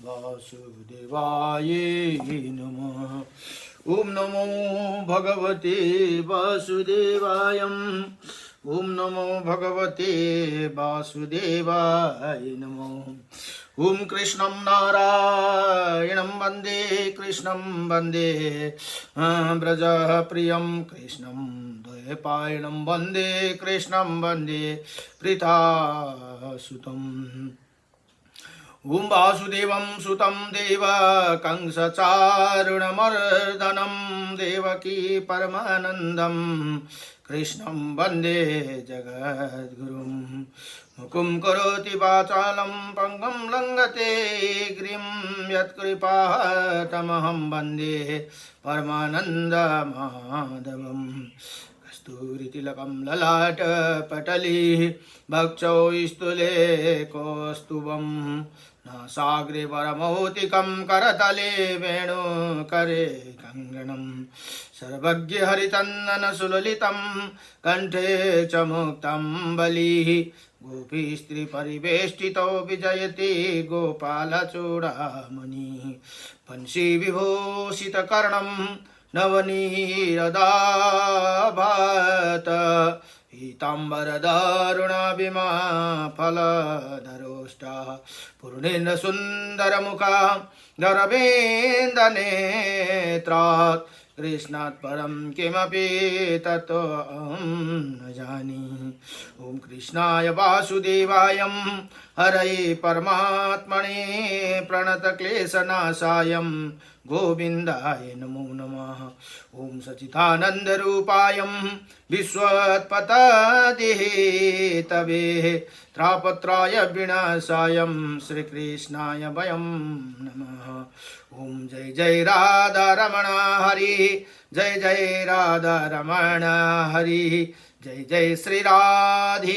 वासुदेवाय नमः। ओम नमो भगवते वासुदेवाय। ओम नमो भगवते वासुदेवाय नमो। ओम कृष्णं नारायणं वन्दे कृष्णं वन्दे व्रजप्रियं कृष्णं द्वैपायनं वन्दे कृष्णं वन्दे प्रीतासुतम्। ओम वासुदेवं सुतं देव कंसचारुणमर्दनं देवकी परमानन्दं कृष्णं वन्दे जगद्गुरुं। मुकुं करोति वाचालं पङ्गुं लङ्घते गिरिं यत्कृपातमहं वन्दे परमानन्दमाधवम्। कस्तूरितिलकं ललाटपटले भक्षौ स्थूले कौस्तुभं नासाग्रे वरमौक्तिकं करतले वेणुकरे कङ्गणं सर्वज्ञहरिचन्दनसुललितं कण्ठे च मुक्तं बलिः गोपीस्त्रीपरिवेष्टितो विजयति गोपालचूडामणिः पंशीविभूषितकर्णं नवनीरदाभात पीताम्बरदारुणाभिमा फलधरोष्टा पूर्णेन्द्र सुन्दरमुखा गरवेन्दनेत्रात् कृष्णात् परं किमपि ततो न जाने। ओम कृष्णाय वासुदेवाय हरये परमात्मने प्रणतक्लेशनाशाय गोविन्दाय नमो नमः। ओम सच्चिदानन्दरूपाय विश्वोत्पत्तिहेतवे त्रापत्राय विनाशाय श्रीकृष्णाय वयं नमः। ओम जय जय राधा रमण हरि, जय जय राधा रमण हरि, जय जय श्री राधे,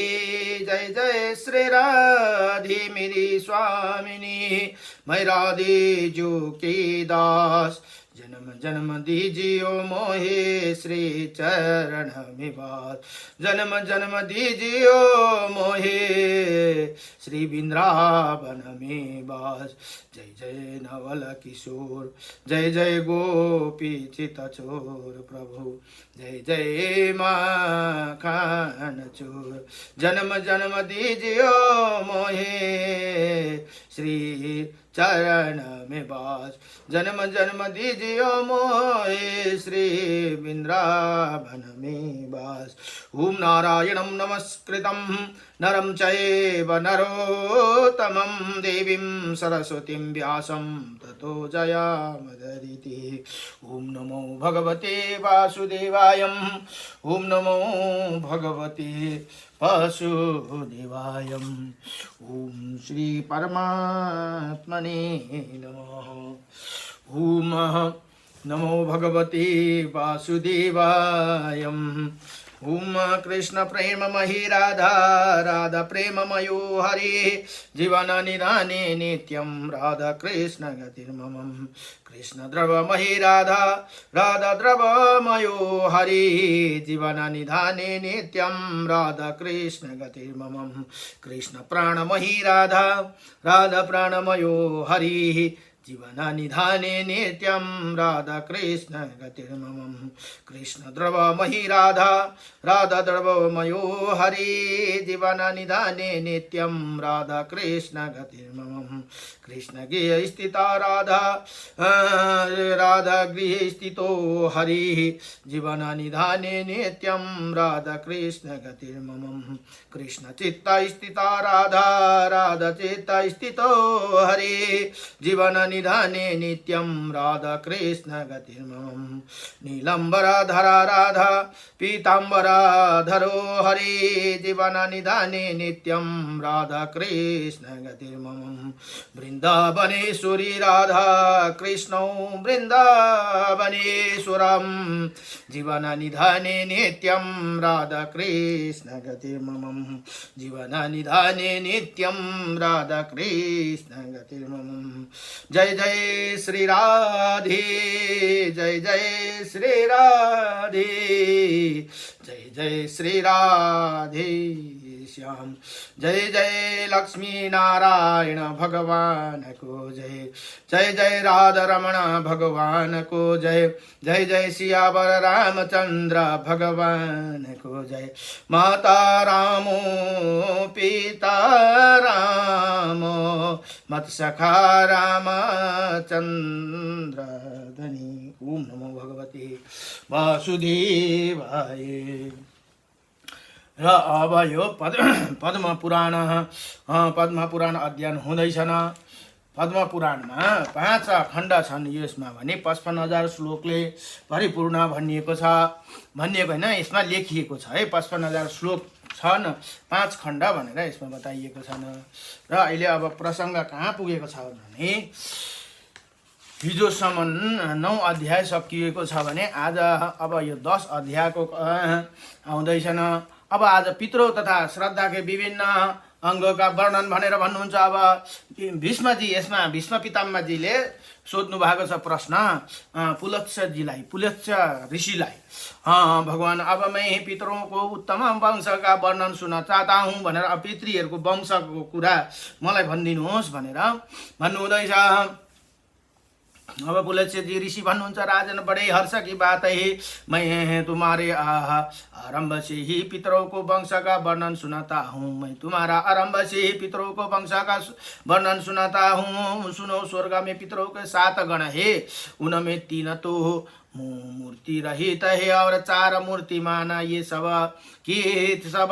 जय जय श्री राधे मेरी स्वामिनी, मैं राधे जो की दास। जन्म जन्म दीजियो मोहे श्री चरण में बास, जन्म जन्म दीजियो मोहे श्री वृंदावन में बास। जय जय नवल किशोर, जय जय गोपी चितचोर प्रभु, जय जय माखन चोर। जन्म जन्म दीजियो मोहे श्री चरण में बास, जन्म जन्म दीजियो मोहे श्री वृंदावन में बास। ओम नारायणं नमस्कृतं नरं चैव नरोत्तमं देवीं सरस्वतीं व्यासं ततो जयामुदीरयेत्। ओम नमो भगवते वासुदेवाय। ओम नमो भगवते वासुदेवाय। ओम श्री परमात्मने नमः। ओम नमो भगवते वासुदेवाय। ओम कृष्ण प्रेममयी राधा, राधा प्रेममयो हरे, जीवन निधाने नित्यं राधा कृष्ण गतिर्मम। कृष्ण द्रवमयी राधा, राधा द्रवमयो हरे, जीवन निधाने नित्यं राधा कृष्ण गतिर्मम। कृष्ण प्राणमयी राधा, राधा प्राणमयो हरि, जीवन निधाने नित्यं राधा कृष्ण गतिर्मम। कृष्ण द्रवमयी राधा, राधा द्रवमयो हरि, जीवन निधाने नित्यं राधा कृष्ण गतिर्मम। कृष्ण गृहे स्थिता राधा, राधा गृहे स्थितो हरि, जीवन निधाने नित्यं राधा कृष्ण गतिर्मम। कृष्ण चित्त स्थिता राधा, राधा चित्त स्थितो हरि, जीवन निधाने नित्यं राधा कृष्ण गतिर्मम। नीलंबरधरा राधा, पीतांबरधरो हरि, जीवन निधाने नित्यं राधा कृष्ण गतिर्मम। वृंदावनेश्वरी राधा, कृष्णौ वृंदावनेश्वरं, जीवन निधाने नित्यं राधा कृष्ण गतिर्मम। जीवन निधाने नित्यं राधा कृष्ण गतिर्मम। जय जय श्री राधे, जय जय श्री राधे, जय जय श्री राधे श्याम। जय जय लक्ष्मी नारायण भगवान को जय। जय जय राधा रमण भगवान को जय। जय जय सियावर रामचंद्र भगवान को जय। माता रामो पिता रामो मत सखा रामचंद्र धनी। ओम नमो भगवते वासुदेवाय। र अब यो पद्म पुराण अध्ययन हुँदैछन्। पद्म पुराणमा 5 खण्ड छन् यसमा भने 55,000 श्लोकले परिपूर्ण भनिएको छ। भनिएको होइन, यसमा लेखिएको छ है। 55,000 श्लोक छन्, 5 खण्ड भनेर यसमा बताइएको छन्। र अहिले अब प्रसङ्ग कहाँ पुगेको छ भने हिजोसम्म 9 अध्याय सकिएको छ भने आज अब यो 10 अध्यायको आउँदैछन्। अब आज पितृ तथा श्रद्धाकै विभिन्न अङ्गका वर्णन भनेर भन्नुहुन्छ। अब भीष्मजी, यसमा भीष्म पितामहजीले सोध्नु भएको छ प्रश्न पुलत्स्यजीलाई, पुलत्स्य ऋषिलाई। भगवान, अब मैं पितरों को उत्तम वंश का वर्णन सुन्न चाहता हूँ भनेर पितृहरूको वंशको कुरा मलाई भनिदिनुहोस् भनेर भन्नुहुँदैछ। अब पुलत्स्य जी ऋषि भन्नुहुन्छ, राजन बड़े हर्ष की बात है, मैं तुम्हारे आरंभ से ही पितरों को वंश का वर्णन सुनाता हूँ। मैं तुम्हारा आरंभ से ही पितरों को वंश का वर्णन सुनाता हूँ। सुनो, स्वर्ग में पितरों के 7 गण है, उनमें 3 तो मूर्ति रहित है और 4 मूर्तिमान। ये सब के सब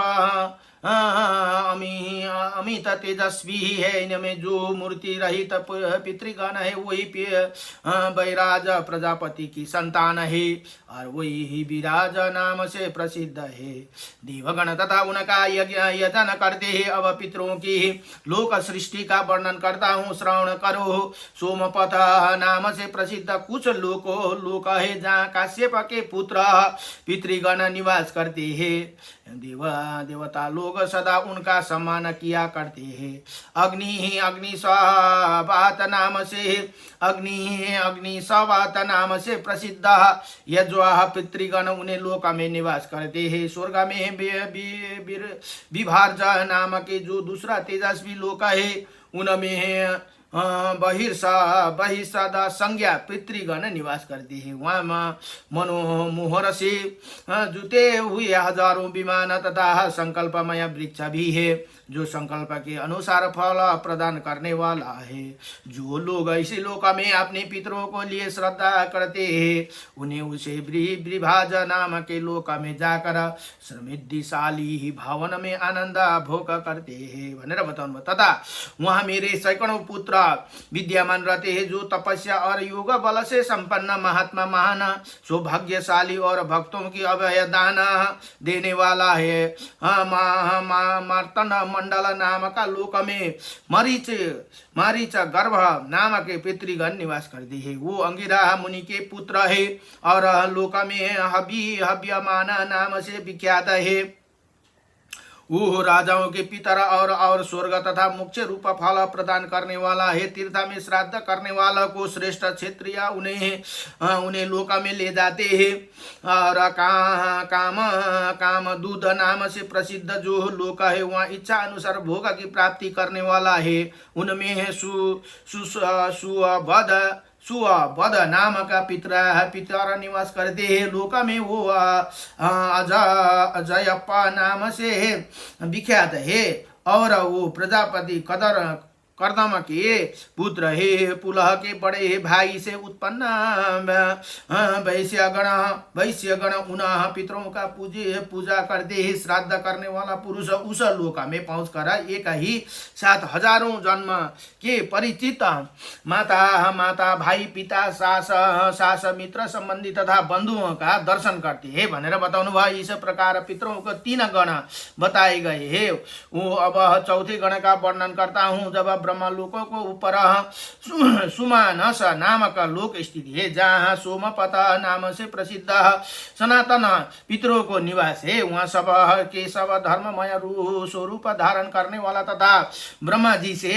अमित तेजस्वी है। इनमें जो मूर्ति रहित पितृगण है वही बैराज प्रजापति की संतान है और वही विराज नाम से प्रसिद्ध है। देवगण तथा उनका यजन करते हैं। अब पितरों की लोक सृष्टि का वर्णन करता हूँ, श्रवण करो। सोमपथ नाम से प्रसिद्ध कुछ लोक है जहाँ काश्यप के पुत्र पितृगण निवास करते हैं। देवता लोग सदा उनका सम्मान किया करते हैं। अग्निशवात नाम से प्रसिद्ध यज्वाह पितृगण उन्हें लोक में निवास करते हैं। स्वर्ग में विभार्ज नाम के जो दूसरा तेजस्वी लोक है उनमें बहिर्सदा संज्ञा पितृगण निवास करते हैं। वहाँ मनोमोहर से जुटे हुए हजारों विमान तथा संकल्पमय वृक्ष भी है जो संकल्प के अनुसार फल प्रदान करने वाला है। जो लोग ऐसे लोक में अपने पितरों को लिए श्रद्धा करते हैं उन्हें उसे विभाज नाम के लोक में जाकर समृद्धिशाली भावन में आनंद भोग करते हैं भनेर बताउनु। तथा वहाँ मेरे सैकड़ों पुत्र विद्यमान रहते हैं जो तपस्या और योग बल से संपन्न महात्मा महान सौभाग्यशाली और भक्तों की अभय दान देने वाला है। मार्तंड मंडल नाम का लोक में मरीच गर्भ नाम के पितृगण निवास करते हैं। वो अंगिरा मुनि के पुत्र है और लोक में हव्यमान नाम से विख्यात है। वो राजाओं के पितर और स्वर्ग तथा मोक्ष रूप फल प्रदान करने वाला है। तीर्थ में श्राद्ध करने वाला को श्रेष्ठ क्षेत्रीय उन्हें लोक में ले जाते हैं। और काम दूध नाम से प्रसिद्ध जो लोक है वहाँ इच्छा अनुसार भोग की प्राप्ति करने वाला है। उनमें है सुवध नाम का पितर निवास करते हैं। लोक में वो अजयप्पा नाम से विख्यात है और वो प्रजापति कर्दम के पुत्र हे। पुलह के बड़े भाई से उत्पन्न वैश्यगण उन्हें पितरों का पूजा करते हैं। श्राद्ध करने वाला पुरुष उस लोक में पहुंचकर एक ही साथ हजारों जन्म के परिचित माता भाई पिता सास मित्र संबंधी तथा बंधुओं का दर्शन करते हैं भनेर बताउनु भयो। इस प्रकार पितरों को 3 गण बताए गए हैं। वो अब चौथे गण का वर्णन करता हूँ। जब ब्रह्मा लोकों को ऊपर सुमानस नामक लोक स्थित है जहाँ सोमपथ नाम से प्रसिद्ध सनातन पितरों को निवास है। वहाँ सब के सब धर्ममय स्वरूप धारण करने वाला तथा ब्रह्मा जी से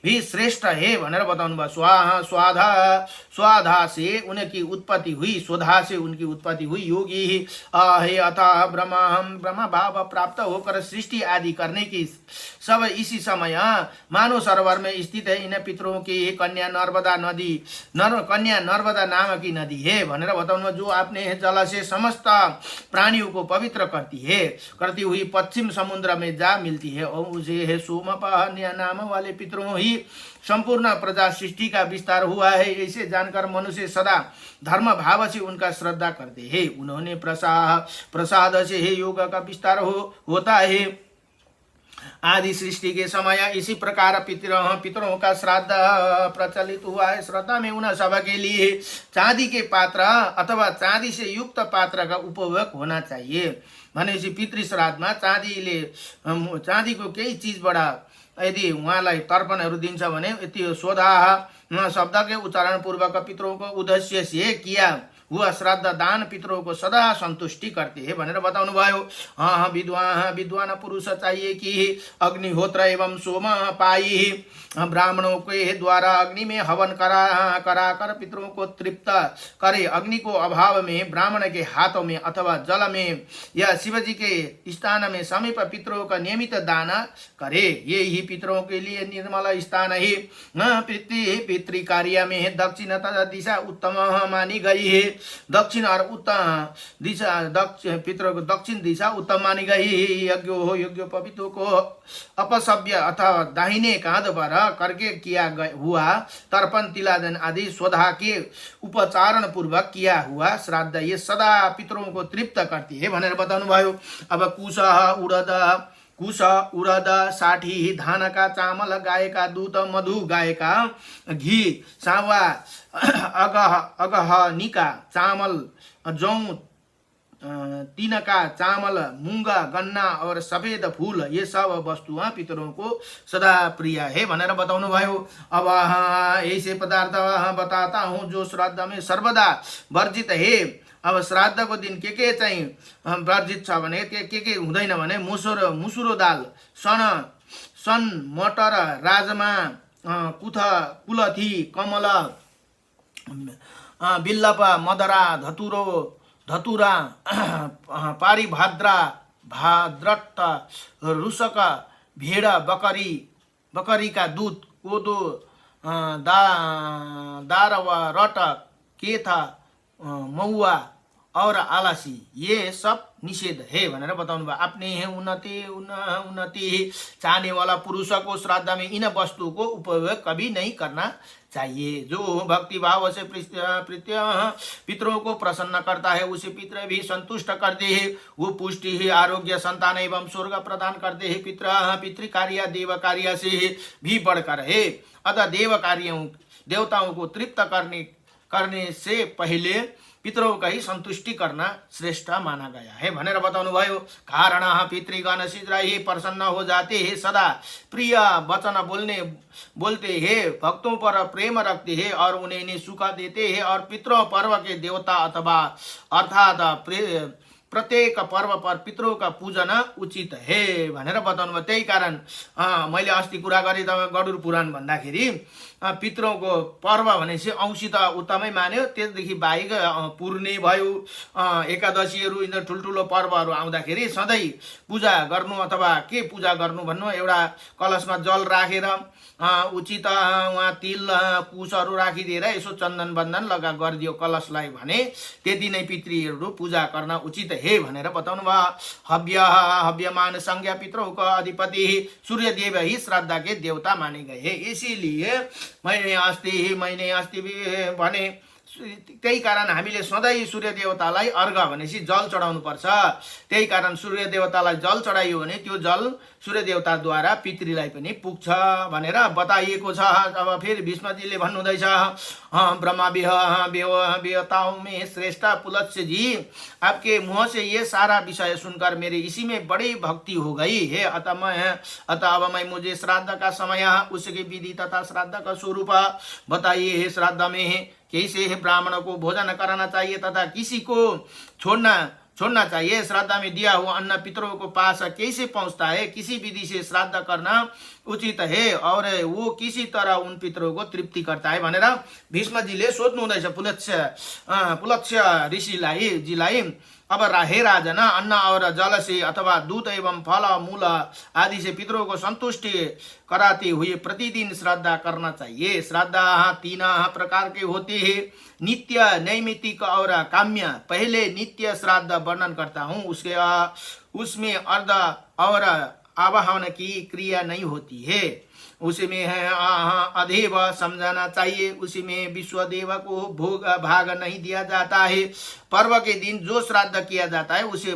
भी श्रेष्ठ है भनेर बताउनु भयो। स्वाहा स्वाधा, स्वाधा से उनकी उत्पत्ति हुई, स्वधा से उनकी उत्पत्ति हुई। योगी हे अतः ब्रह्म भाव प्राप्त होकर सृष्टि आदि करने की सब इसी समय मानव सरोवर में स्थित है। इन पितरों की कन्या नर्मदा नदी, कन्या नर्मदा नाम की नदी है भनेर बताउनु। जो आपने जल से समस्त प्राणियों को पवित्र करती हुई पश्चिम समुद्र में जा मिलती है और उसे है सोमपान्य नाम वाले पितरों ही संपूर्ण प्रजा सृष्टि का विस्तार हुआ है। ऐसे जानकर मनुष्य सदा धर्म भाव से उनका श्रद्धा करते हैं। उन्होंने प्रसाद से ही योग का विस्तार होता है। आदि सृष्टि के समय इसी प्रकार पितरों का श्राद्ध प्रचलित हुआ है। श्रद्धा में उन सब के लिए चांदी के पात्र अथवा चांदी से युक्त पात्र का उपयोग होना चाहिए। भनेपछि पितृ श्राद्धमा चाँदीको केही चिजबाट यदि उहाँलाई तर्पणहरू दिन्छ भने त्यो स्वधा शब्दकै उच्चारण पूर्वक पितरों को उद्देश्य से किया हुआ श्राद्ध दान पितरों को सदा संतुष्टि करते हैं भनेर बताउनु भयो। विद्वान पुरुष चाहिए कि अग्निहोत्र एवं सोम पाई ब्राह्मणों के द्वारा अग्नि में हवन कराकर पितरों को तृप्त करे। अग्नि को अभाव में ब्राह्मण के हाथों में अथवा जल में या शिवजी के स्थान में समीप पितरों का नियमित दान करे। ये ही पितरों के लिए निर्मल स्थान है। पितृ कार्य में दक्षिण दिशा उत्तम मानी गई है। दक्षिण और उत्तर दिशा पितरों को दक्षिण दिशा उत्तम मानी गई। यज्ञ पवित्रों को अपसभ्य अथवा दाहिने कांध पर करके किया हुआ तर्पण तिलादन आदि स्वधा के उपचारण पूर्वक किया हुआ श्राद्ध ये सदा पितरों को तृप्त करती है भनेर बताउनु भयो। अब कुश उड़द साठी धान का चामल गाय का दूध मधु गाय का घी सावा अगहनिका चामल जौ तीन का चामल मूंगा गन्ना और सफेद फूल ये सब वस्तुएं पितरों को सदा प्रिय है भनेर बताउनु भयो। अब ऐसे पदार्थ बताता हूँ जो श्राद्ध में सर्वदा वर्जित है। अब श्राद्ध को दिन के चाहिँ वर्जित छ भने के हुँदैन भने मुसुरो दाल, सन मटर, राजमा, कुलथी, कमल, बिल्लप, मदरा, धतुरा, पारिभाद्रा, भाद्रट, रुसक, भेड़, बकरी का दूध, कोदो, दारवा, रट, केथा, महुआ और आलसी ये सब निषेध है भनेर बताउनु भयो। अपने है उन्नति चाहने वाला पुरुष को श्राद्ध में इन वस्तु को उपयोग कभी नहीं करना चाहिए। जो भक्ति भाव से पितरों को प्रसन्न करता है उसे पितर भी संतुष्ट करते हैं। वो पुष्टि ही आरोग्य संतान एवं स्वर्ग प्रदान करते हैं। पितृ कार्य देव कार्य से भी बढ़कर है। अतः देवताओं को तृप्त करने से पहले पितरों का ही संतुष्टि करना श्रेष्ठ माना गया है भनेर बताउनु भयो। कारण पितृगण शीघ्र ही प्रसन्न हो जाते हैं, सदा प्रिय वचन बोलते हैं, भक्तों पर प्रेम रखते हैं और उन्हें सुख देते हैं। और पितरों पर्व के देवता अथवा अर्थात प्रत्येक पर्व पर पितरों का पूजन उचित है भनेर बताउनु भयो। त्यही कारण मैले अस्ति कुरा गरेँ त गरुड पुराण भन्दाखेरि पितरों को पर्व भनेपछि औँसी त उत्तमै मान्यो। त्यसदेखि बाहेक पूर्णे भयो, एकादशीहरू यिनीहरू ठुल्ठुलो पर्वहरू आउँदाखेरि सधैँ पूजा गर्नु अथवा के पूजा गर्नु भन्नु, एउटा कलशमा जल राखेर उचित वहाँ तिल कुशहरू राखिदिएर यसो चन्दन बन्दन गरिदियो कलशलाई भने त्यति नै पितृहरू पूजा गर्न उचित है भनेर बताउनु भयो। हव्यमान संज्ञा पितरों का अधिपति सूर्यदेव ही श्राद्ध के देवता माने गए हैं। इसीलिए मैंने अस्ति भने त्यही कारण हामीले सधैँ सूर्य देवतालाई अर्घ भनेपछि जल चढाउनु पर्छ। त्यही कारण सूर्य देवतालाई जल चढाइयो भने त्यो जल सूर्य देवताद्वारा पितृलाई पनि पुग्छ भनेर बताइएको छ। अब फेरि भीष्मजीले भन्नुहुँदैछ ब्रह्मा विहताओं में श्रेष्ठ पुलत्स्य जी, आपके मुँह से ये सारा विषय सुनकर मेरे इसी में बड़ी भक्ति हो गई है। अतः अब मैं मुझे श्राद्ध का समय उसकी विधि तथा श्राद्ध का स्वरूप बताइए है। श्राद्ध में कैसे ब्राह्मण को भोजन कराना चाहिए तथा किसी को छोड़ना चाहिए। श्राद्ध में दिया हुआ अन्न पितरों को पास कैसे पहुंचता है, किसी विधि से श्राद्ध करना उचित है और वो किसी तरह उन पितरों को तृप्ति करता है भनेर भीष्मजीले सोध्नु हुँदैछ पुलत्स्य ऋषिलाई। अब हे राजन, अन्न और जल से अथवा दूध एवं फल मूल आदि से पितरों को संतुष्टि कराते हुए प्रतिदिन श्राद्ध करना चाहिए। श्राद्ध 3 प्रकार के होते हैं, नित्य, नैमित्तिक और काम्य। पहले नित्य श्राद्ध वर्णन करता हूँ। उसमें अर्ध और आवाहन की क्रिया नहीं होती है, उसी में है अधेव समझाना चाहिए। उसी में विश्वदेव को भोग भाग नहीं दिया जाता है। पर्व के दिन जो श्राद्ध किया जाता है उसे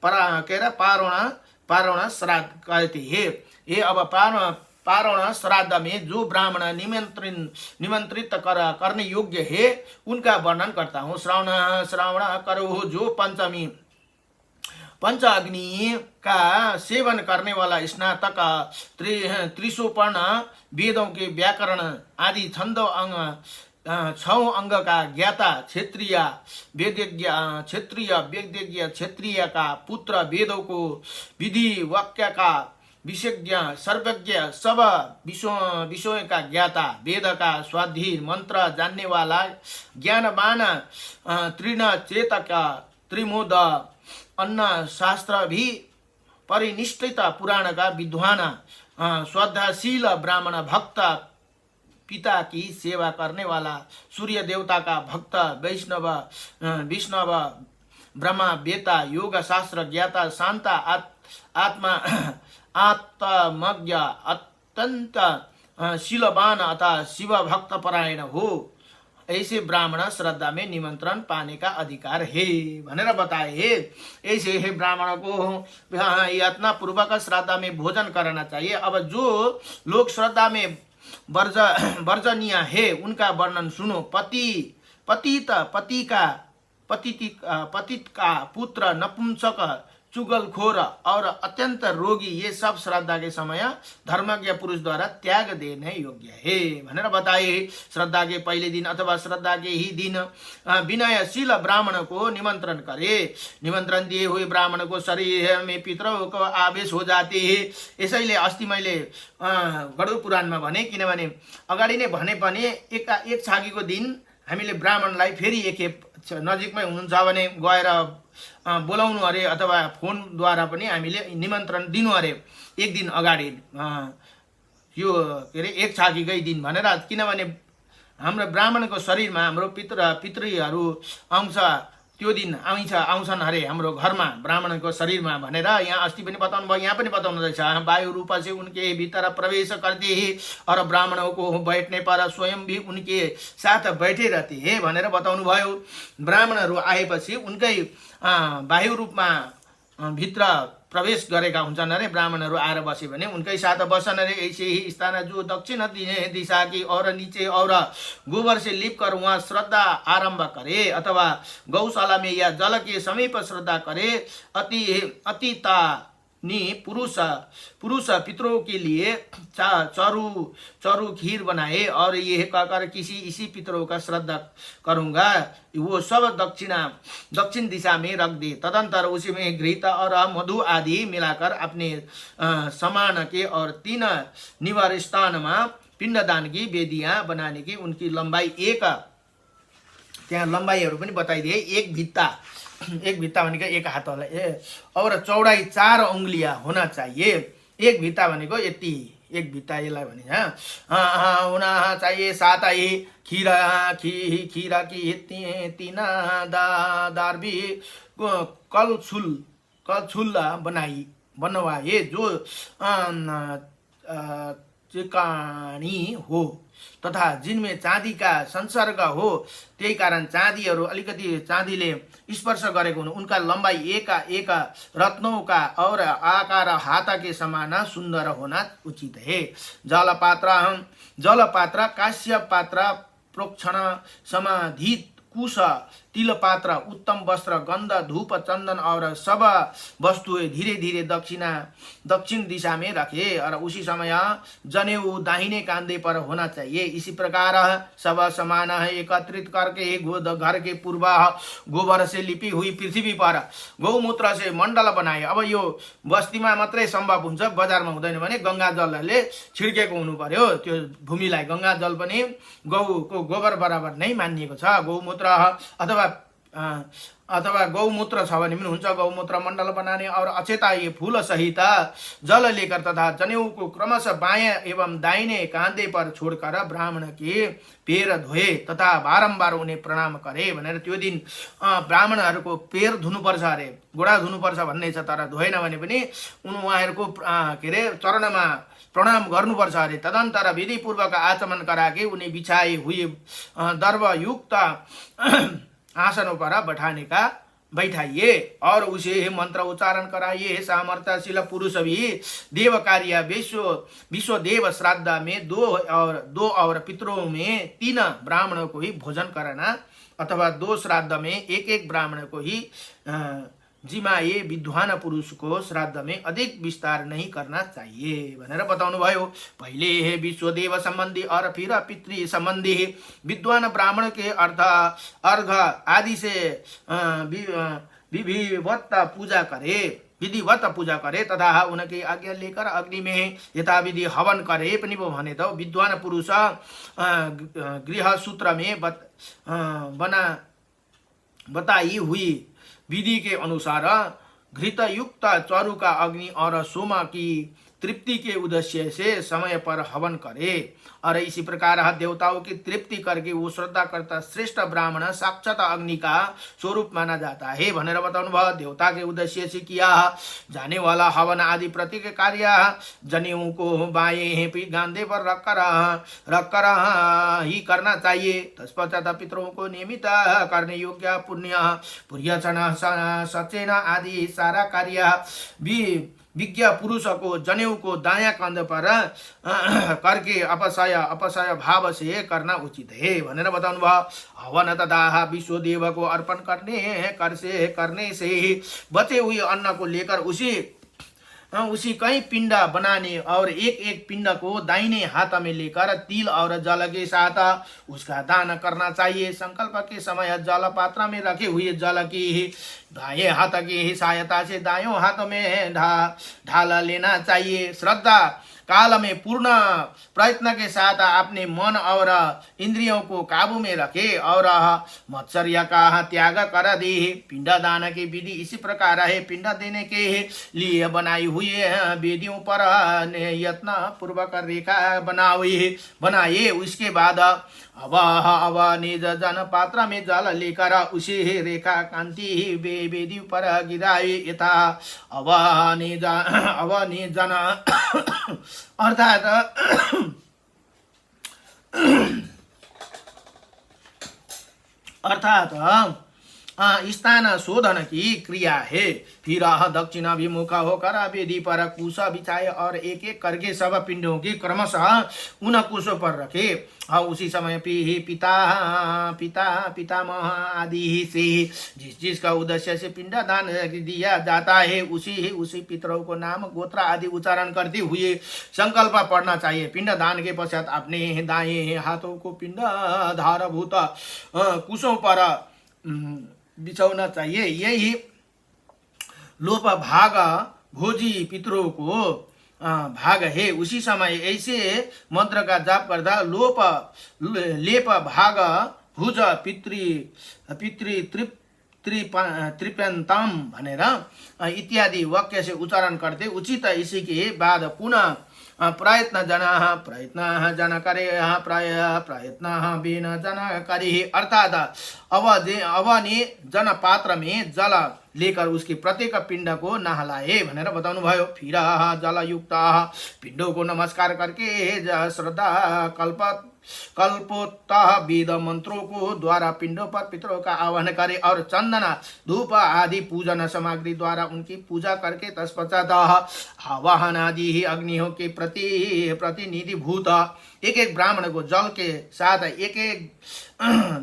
पारण श्राद्ध कहते हैं। ये अब पारण श्राद्ध में जो ब्राह्मण निमंत्रित करने योग्य है उनका वर्णन करता हूँ। श्रावण करो, जो पंच अग्नि का सेवन करने वाला स्नातक, त्रिशोपर्ण वेदों के व्याकरण आदि छंदों 6 अंग का ज्ञाता, क्षत्रिय का पुत्र, वेदों को विधि वाक्य का विशेषज्ञ, सर्वज्ञ, सब विषयों का ज्ञाता, वेद का स्वाधीन, मंत्र जानने वाला, ज्ञानवान, तृण चेतक, त्रिमोद, अन्न शास्त्र भी परिनिष्ठित पुराण का विद्वान, श्रद्धाशील ब्राह्मण भक्त, पिता की सेवा करने वाला, सूर्य देवता का भक्त, वैष्णव, ब्रह्मा वेता, योग शास्त्र ज्ञाता, शांता, आत्मज्ञ, अत्यंत शीलवान अतः शिव भक्त परायण हो, ऐसे ब्राह्मण श्रद्धा में निमंत्रण पाने का अधिकार है भनेर बताए है। ऐसे है ब्राह्मण को यातना पूर्वक श्रद्धा में भोजन करना चाहिए। अब जो लोग श्रद्धा में वर्जनीय है उनका वर्णन सुनो। पतित का पुत्र, नपुंसक, चुगलखोर और अत्यंत रोगी, ये सब श्रद्धा के समय धर्मज्ञ पुरुष द्वारा त्याग देने योग्य है भनेर बताए। श्रद्धा के पहले दिन अथवा श्रद्धा के ही दिन विनयशील ब्राह्मण को निमंत्रण करे। निमंत्रण दिए हुए ब्राह्मण को शरीर में पितरों को आवेश हो जाते हैं। यसैले अस्ति मैले गरुड पुराणमा भने, किनभने अगाडि नै भने पनि एक छागीको दिन हामीले ब्राह्मणलाई फेरि एकखेप नजिकमै हुनुहुन्छ भने गएर बोलाउनु अरे अथवा फोनद्वारा पनि हामीले निमन्त्रण दिनु अरे एक दिन अगाडि, यो के अरे एक छागीकै दिन भनेर। किनभने हाम्रो ब्राह्मणको शरीरमा हाम्रो पितृहरू अंश त्यो दिन आउँछन् अरे हाम्रो घरमा ब्राह्मणको शरीरमा भनेर यहाँ अस्ति पनि बताउनु भयो, यहाँ पनि बताउनु रहेछ। वायु रूप से उनके भीतर प्रवेश करते हैं और ब्राह्मणों को बैठने पर स्वयं भी उनके साथ बैठे रहते हैं भनेर बताउनु भयो। ब्राह्मणहरू आएपछि उनकै वायु रूपमा भित्र प्रवेश गरेका हुन्छन् अरे। ब्राह्मणहरू आएर बसे भने उनकै साथ बसन अरे। ऐसे ही स्थान जो दक्षिण दिशा की और नीचे और गोबर से लिप कर वहाँ श्रद्धा आरंभ करे अथवा गौशाला में या जल के समीप श्रद्धा करे। अतिता नि पुरुष पितरों के लिए चरु खीर बनाए और ये कहकर इसी पितरों का श्रद्धा करूंगा, वो सब दक्षिण दिशा में रख दे। तदंतर उसी में घृत और मधु आदि मिलाकर अपने समान के और 3 निवार स्थान में पिंडदान की वेदियां बनाने की उनकी लंबाई त्यहाँ लंबाईहरू पनि बताइदिए। एक भित्ता भनेको 1 हात होला और चौडाई 4 उंगलियां होना चाहिए। एक भित्ता भनेको यति, एक भित्ता यसलाई भनिन्छ होना चाहिए। साथ ही खीरा की 3 दारबी कलछुल्ला बनवाए जो चिकानी हो तथा जिनमें चाँदी का संसर्ग हो। त्यही कारण चाँदीहरू अलिकति चाँदीले स्पर्श गरेको हुनु। उनका लंबाई एक रत्नों का और आकार हाथ के समान सुंदर होना उचित है। जलपात्र काश्य पात्र प्रोक्षण समाधित कुश, तिल पात्र, उत्तम वस्त्र, गंध, धूप, चंदन और सब वस्तुएं धीरे धीरे दक्षिण दिशा में रखे और उसी समय जनेऊ दाहिने कांधे पर होना चाहिए। इसी प्रकार सब समान है एकत्रित करके घर के पूर्व गोबर से लिपी हुई पृथ्वी पर गौमूत्र से मण्डल बनाए। अब यो बस्तीमा मात्रै सम्भव हुन्छ, बजारमा हुँदैन भने गंगा जलले छिड्केको हुनु पर्यो। त्यो भूमिलाई गंगा जल पनि गौको गोबर बराबर नै मानिएको छ। गौमूत्र अथवा गौमूत्र छ भने पनि हुन्छ। गौमूत्र मण्डल बनाने और अचेताई फूल सहित जल लेकर तथा जनेऊ को क्रमशः बायां एवं दाहिने कांधे पर छोड़कर ब्राह्मण के पैर धोए तथा बारम्बार उन्हें प्रणाम करे भनेर त्यो दिन ब्राह्मणहरूको पैर धुनुपर्छ अरे, गोडा धुनुपर्छ भन्ने छ। तर धोएन भने पनि उहाँहरूको के अरे चरणमा प्रणाम गर्नुपर्छ अरे। तदंतर विधिपूर्वक आचमन कराके उन्हें बिछाए हुए दर्भयुक्त आसनों पर बैठाइए और उसे मंत्र उच्चारण कराइए। सामर्थ्यशील पुरुष भी देव कार्य विश्व देव श्राद्ध में दो और पितरों में 3 ब्राह्मणों को ही भोजन कराना अथवा 2 श्राद्ध में एक ब्राह्मण को ही जिमाए। विद्वान पुरुष को श्राद्ध में अधिक विस्तार नहीं करना चाहिए भनेर बताउनु भयो। पहिले है विश्वदेव संबंधी और फिर पितृ संबंधी। विद्वान ब्राह्मण के अर्घ आदि से विधिवत पूजा करे तथा उनकी आज्ञा लेकर अग्नि में यथाविधि हवन करे पनि वो भने त विद्वान पुरुष गृह सूत्र में बताई हुई विधि के अनुसार घृतयुक्त चरु का अग्नि और सोमा की तृप्ति के उद्देश्य से समय पर हवन करे और इसी प्रकार देवताओं की तृप्ति करके वो श्रद्धा करता श्रेष्ठ ब्राह्मण साक्षात अग्नि का स्वरूप माना जाता है भनेर बताउनु भयो। देवता के उद्देश्य से किया जाने वाला हवन आदि प्रतीक कार्य जनेऊ को बाएं गांधे पर रखकर ही करना चाहिए। तत्पश्चात पितरों को नियमित करने योग्य पुण्य सचेन आदि सारा कार्य भी विज्ञ पुरुष को जनेऊ को दायां कंध पर करके अपसय भाव से करना उचित है भनेर बताउनु भयो। हवन तथा विश्वदेव को अर्पण करने से ही बचे हुए अन्न को लेकर उसी कई पिंड बनाने और एक पिंड को दाहिने हाथ में लेकर तिल और जल के साथ उसका दान करना चाहिए। संकल्प के समय जल पात्र में रखे हुए जल की दाएं हाथ की सहायता से दायों हाथ में ढाल लेना चाहिए। श्रद्धा काल में पूर्ण प्रयत्न के साथ अपने मन और इंद्रियों को काबू में रखे और मत्सर्य का त्याग कर दे। पिंड दान की विधि इसी प्रकार है। पिंड देने के लिए बनाई हुई वेदियों पर यत्न पूर्वक रेखा बनाए। उसके बाद अब निज जन पात्र में जल लेकर उसी रेखा कांति वेदी पर गिराए। यथा अब निजन अर्थात स्थान शोधन की क्रिया है। फिर दक्षिणाभिमुख होकर वेदी पर कुश बिछाए और एक करके सब पिंडों की क्रमशः उन कुशों पर रखे। उसी समय पितामह आदि से जिसका उद्देश्य से पिंड दान दिया जाता है उसी पितरों को नाम गोत्र आदि उच्चारण करते हुए संकल्प पढ़ना चाहिए। पिंड दान के पश्चात अपने दाएं हाथों को पिंड धारभूत कुशों पर बिछाना चाहिए। यही लोप भाग भोजी पितरों को भाग है। उसी समय ऐसे मंत्र का जाप करता लेप भाग भुज त्रिप्यंतम भनेर इत्यादि वाक्य से उच्चारण करते उचित। इसी के बाद पुनः प्रयत्न जन करे प्रयत्न बिन जन करे अर्थात अवने जन पात्र में जल लेकर उसके प्रत्येक पिंड को नहलाए भनेर बताउनु भयो। फिर जलयुक्त पिंडों को नमस्कार करके श्रद्धा कल्पोत्तः वेद मंत्रों को द्वारा पिंडों पर पितरों का आह्वान करे और चंदन धूप आदि पूजन सामग्री द्वारा उनकी पूजा करके तत्पश्चात आवाहन आदि ही अग्नियों के प्रतिनिधि भूत एक एक ब्राह्मण को जल के साथ एक एक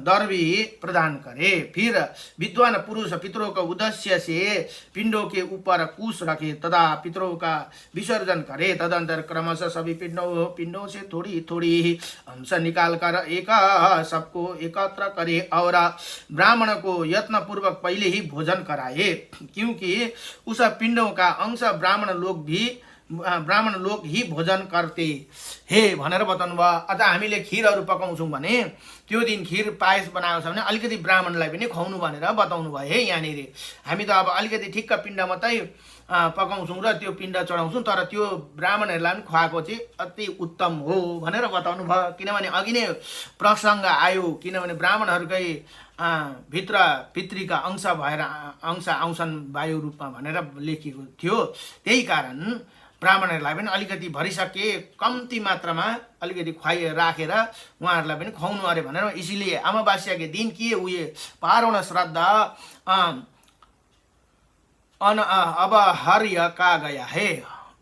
दरबी प्रदान करे। फिर विद्वान पुरुष पितरों का उद्देश्य से पिंडों के ऊपर कुश रखे तथा पितरों का विसर्जन करे। तदंतर क्रमशः सभी पिंडों से थोड़ी थोड़ी अंश निकाल कर एक सबको एकत्र करे और ब्राह्मण को यत्न पूर्वक पहले ही भोजन कराए, क्योंकि उस पिंडों का अंश ब्राह्मण लोग ही भोजन करते हे भनेर बताउनु भयो। अझ हामीले खिरहरू पकाउँछौँ भने त्यो दिन खिर पायस बनाएको छ भने अलिकति ब्राह्मणलाई पनि खुवाउनु भनेर बताउनु भयो है। यहाँनिर हामी त अब अलिकति ठिक्क पिण्ड मात्रै पकाउँछौँ र त्यो पिण्ड चढाउँछौँ, तर त्यो ब्राह्मणहरूलाई पनि खुवाएको चाहिँ अति उत्तम हो भनेर बताउनु भयो। किनभने अघि नै प्रसङ्ग आयो, किनभने ब्राह्मणहरूकै भित्र पितृका अंश भएर अंश आउँछन् वायु रूपमा भनेर लेखिएको थियो। त्यही कारण ब्राह्मणहरूलाई पनि अलिकति भरिसके कम्ती मात्रामा अलिकति खुवाइ राखेर उहाँहरूलाई पनि खुवाउनु अरे भनेर। इसीलिए अमावास्या के दिन के हुए पारण श्राद्ध अबहर्य का गया है,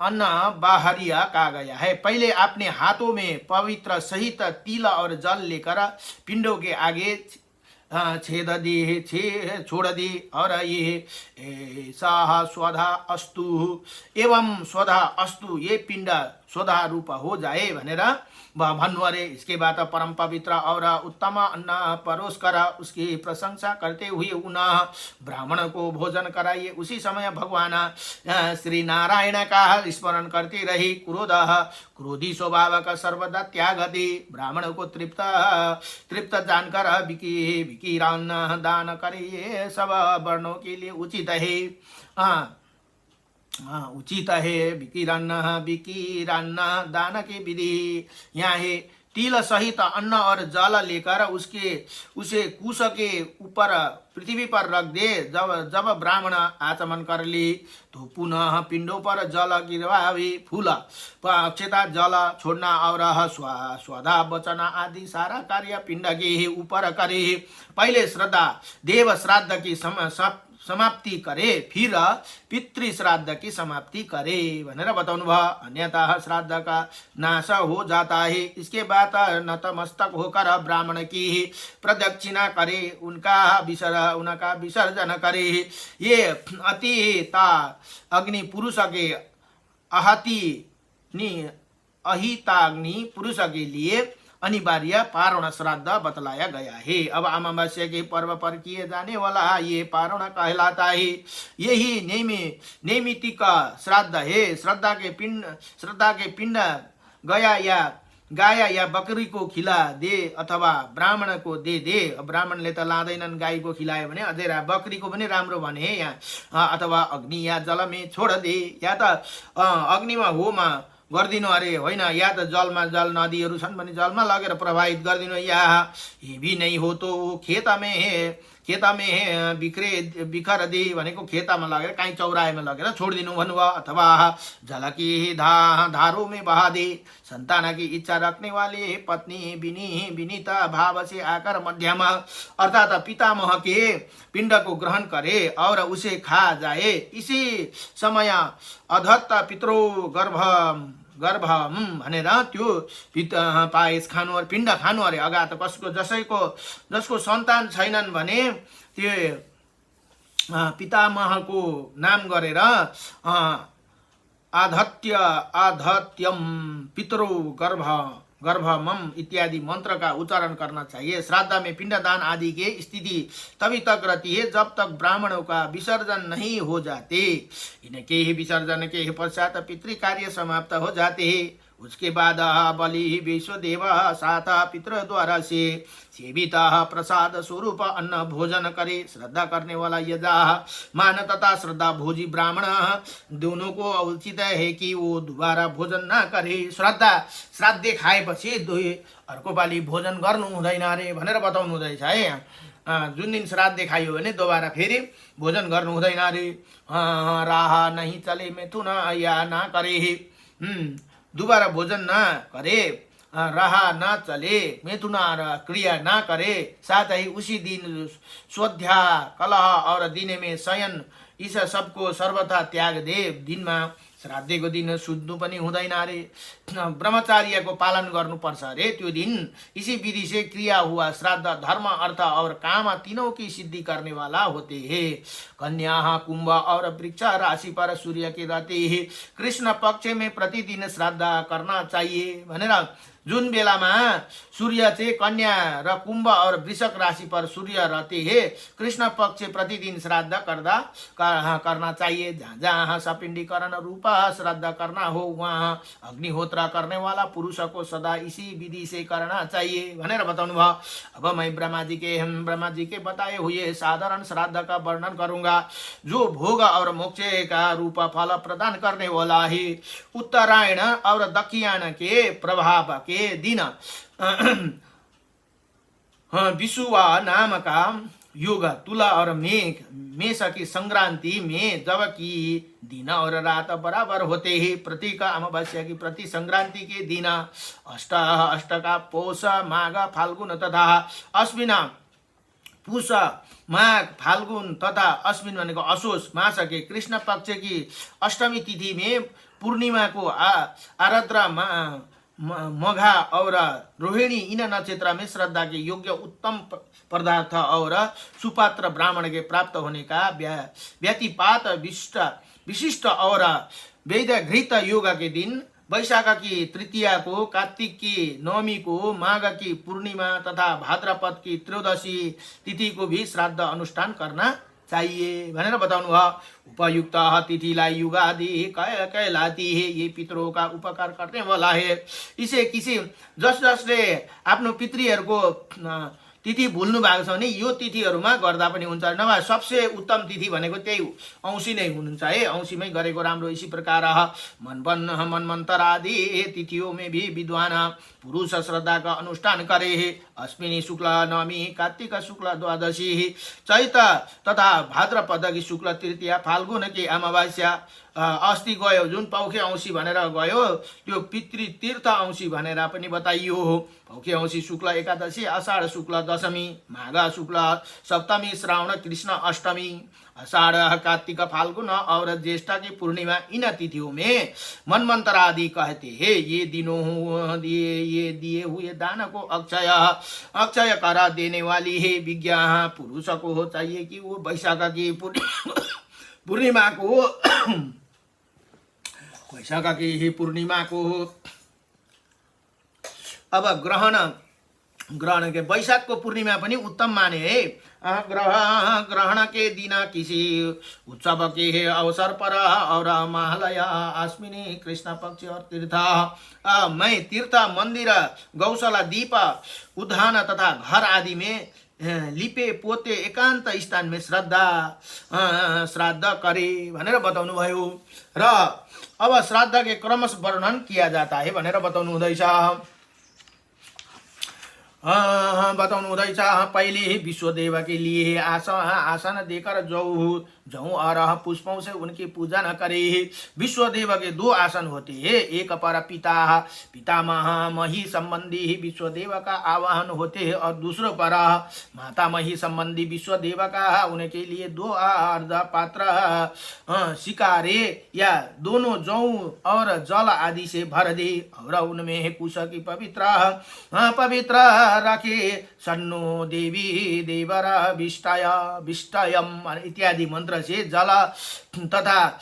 अन्न बाहरिया का गया है। पहले अपने हाथों में पवित्र सहित तिल और जल लेकर पिंडों के आगे छोड़ दी और ये साह स्वधा अस्तु एवं स्वधा अस्तु, ये पिंड स्वधा रूप हो जाए भनेर भन्नु अरे। इसके बाद परम पवित्र और उत्तम अन्न परोस कर उसकी प्रशंसा करते हुए उन्हें ब्राह्मण को भोजन कराइए। उसी समय भगवान श्री नारायण का स्मरण करते रही। क्रोधी स्वभाव का सर्वदा त्याग दे, ब्राह्मण को तृप्त जानकर विकीरान्न दान करे, सब वर्णों के लिए उचित है। उचित है विकीरान्न दान की विधि। यहाँ है तिल सहित अन्न और जल लेकर उसे कुश के ऊपर पृथ्वी पर रख दे। जब ब्राह्मण आचमन कर ले तो पुनः पिंडों पर जल गिरवावे, फूल अक्षता जल छोड़ना और स्वधा वचन आदि सारा कार्य पिंड के ऊपर करे। पहले श्रद्धा देव श्राद्ध की समाप्ति करे, फिर पितृ श्राद्ध की समाप्ति करे भनेर बताउनु भयो। अन्यथा श्राद्ध का नाश हो जाता है। इसके बाद नतमस्तक होकर ब्राह्मण की प्रदक्षिणा करे, उनका विसर्जन करे। ये अतिता अग्नि पुरुष के अहिताग्नि पुरुष के लिए अनिवार्य पारण श्राद्ध बतलाया गया है। अब अमावस्या के पर्व पर किए जाने वाला ये पारण कहलाता है। यही नैमित्तिक श्राद्ध है। श्रद्धा के पिंड गाया या बकरी को खिला दे अथवा ब्राह्मण को दे। ब्राह्मणले त लाँदैनन्, गाई को खिलायो भने अझै बकरी को पनि राम्रो भने यहाँ, अथवा अग्नि या जल में छोड़ दे, या त अग्निमा होमा गर्दिनु अरे होइन, या त जलमा जल नदीहरू छन् भने जलमा लगेर प्रवाहित गरिदिनु, या ये भी नहीं हो तो खेता में बिखर दे भनेको खेतामा लगेर कहीँ चौराहेमा लगेर छोडिदिनु भन्नुभयो। अथवा जल की धारों में बहा दे। संतान की इच्छा रखने वाले पत्नी विनीत भाव से आकर मध्यम अर्थात पितामह के पिंड को ग्रहण करे और उसे खा जाए। इसी समय अधत्त पितरो गर्भ भनेर त्यो पायस खानु और पिण्ड खानु अरे। अगात जसको सन्तान छैनन् भने त्यो पितामहको नाम गरेर आधत्यम पितरो गर्भमम इत्यादि मंत्र का उच्चारण करना चाहिए। श्राद्ध में पिंडदान आदि के स्थिति तभी तक रहती है जब तक ब्राह्मणों का विसर्जन नहीं हो जाते। इनके ही विसर्जन के पश्चात पितृ कार्य समाप्त हो जाते हैं। उसके बाद बलि विश्वदेव साथ पितृ द्वारा से सेवित प्रसाद स्वरूप अन्न भोजन करे। श्रद्धा करने वाला यजा मान तथा श्रद्धा भोजी ब्राह्मण दोनों को उचित है कि वो दोबारा भोजन न करे। श्राद्धे खाएपछि अर्को पालि भोजन गर्नु हुँदैन अरे भनेर बताउनु हुँदैछ है। जुन दिन श्राद्धे खाइयो भने दोबारा फेरि भोजन गर्नु हुँदैन अरे। राह नहीं चले मिथुन या ना करे, दोबारा भोजन न करे, रहा न चले, मिथुन क्रिया न करे, साथ ही उसी दिन स्वध्या कलह और दिन में शयन इस सबको सर्वथा त्याग दे। दिन में श्राद्धको दिन सुत्नु पनि हुँदैन अरे, ब्रह्मचार्यको पालन गर्नुपर्छ अरे। त्यो दिन इसी विधि से क्रिया हुआ श्राद्ध धर्म अर्थ और काम तीनों की सिद्धि करने वाला होते हैं। कन्या कुंभ और वृक्ष राशि पर सूर्य के रहते हैं। कृष्ण पक्ष में प्रतिदिन श्राद्ध करना चाहिए भनेर जुन बेलामा सूर्य चाहिँ कन्या र कुम्भ और वृषक राशि पर सूर्य रहते हैं, कृष्ण पक्ष प्रतिदिन श्राद्ध करना चाहिए। जहाँ जहाँ सपिंडीकरण रूप श्राद्ध करना हो वहाँ अग्निहोत्र करने वाला पुरुष को सदा इसी विधि से करना चाहिए भनेर बताउनु भयो। अब मैं ब्रह्मा जी के बताए हुए साधारण श्राद्ध का वर्णन करूंगा जो भोग और मोक्ष का रूप फल प्रदान करने वाला है। उत्तरायण और दक्षिणायन के प्रभाव के दिन विषुवा नाम का युग तुला और मेष की संक्रांति में जबकि दिन और रात बराबर होते हैं। प्रतीक अमावस्या की प्रति संक्रांति के दिन अष्ट का पौष माघ फाल्गुन तथा अश्विन पुष माघ फाल्गुन तथा अश्विन भनेको असोज मास के कृष्ण पक्ष की अष्टमी तिथि में पूर्णिमा को आरद्रा मघा और रोहिणी इन नक्षत्र में श्रद्धा के योग्य उत्तम पदार्थ और सुपात्र ब्राह्मण के प्राप्त होने का व्यतिपात विशिष्ट और वेदघृत योग के दिन वैशाख की तृतीया को, कार्तिक की नवमी को, माघ की पूर्णिमा तथा भाद्रपद की त्रयोदशी तिथि को भी श्राद्ध अनुष्ठान करना चाहिए भनेर बताउनु भयो। उपयुक्त तिथिलाई युगादि कहलाती है। ये पितरों का उपकार करने वाला है। इसे किसी जसले आफ्नो पितृहरूको तिथि भुल्नु भएको छ भने यो तिथिहरूमा गर्दा पनि हुन्छ। नभए सबसे उत्तम तिथि भनेको त्यही औँसी नै हुनुहुन्छ है। औँसीमै गरेको राम्रो। इसी प्रकार मनमन्त्र आदि तिथियों में भी विद्वान पुरुष श्रद्धा का अनुष्ठान करे है। अश्विनी शुक्ल नवमी, कार्तिक शुक्ल द्वादशी, चैत तथा भाद्रपद की शुक्ल तृतीया, फाल्गुन की अमावस्या, अस्ति गयो जुन पौखे औँसी भनेर गयो त्यो पितृ तीर्थ औँसी भनेर पनि बताइयो हो। पौखे औँसी शुक्ल एकादशी, आषाढ शुक्ल दशमी, माघ शुक्ल सप्तमी, श्रावण कृष्ण अष्टमी, आषाढ़ कार्तिक फाल्गुन और ज्येष्ठ की पूर्णिमा इन तिथियों में मनमंत्र आदि कहते हैं। ये दिए हुए दान को अक्षय करा देने वाली है। विज्ञा पुरुष को हो चाहिए कि वो वैशाख की पूर्णिमा को अब ग्रहण के वैशाख को पूर्णिमा पनि उत्तम माने है। ग्रहण के दिन किसी उत्सव के अवसर पर और महालय अश्विनी कृष्ण पक्ष और तीर्थ मैं तीर्थ मंदिर गौशाला दीप उद्यान तथा घर आदि में लिपे पोते एकांत स्थान में श्राद्ध करे भनेर बताउनु भयो। र अब श्राद्ध के क्रमश वर्णन किया जाता है भनेर बताउनु हुँदैछ। पहले ही विश्वदेव के लिए आसन देकर जौ और पुष्पों से उनकी पूजा न करे। विश्वदेव के दो आसन होते हैं। एक पर पितामही संबंधी विश्वदेव का आवाहन होते हैं और दूसरे पर मातामही संबंधी विश्वदेव का। उनके लिए दो अर्ध पात्र शिकारे या दोनों जौ और जल आदि से भर दे और उनमें कुश की पवित्र रखे। सन्नो देवी देवरा विष्टयम इत्यादि मंत्र से जल तथा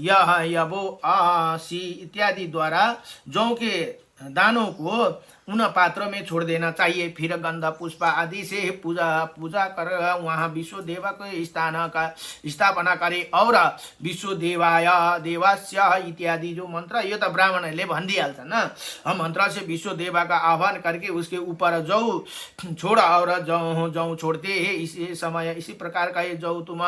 यह यबो आसी इत्यादि द्वारा जौ के दानों को उन पात्रों में छोड़ देना चाहिए। फिर गंध पुष्प आदि से पूजा कर वहाँ विश्वदेव को स्थापना करे और विश्वदेवाय देवास्य इत्यादि जो मंत्र ये तो ब्राह्मणहरूले भनिदिइहाल्छ न। मंत्र से विश्वदेवा का आह्वान करके उसके ऊपर जौ छोड़ और जौ छोड़ते हैं। इसी प्रकार का ये जौ तुम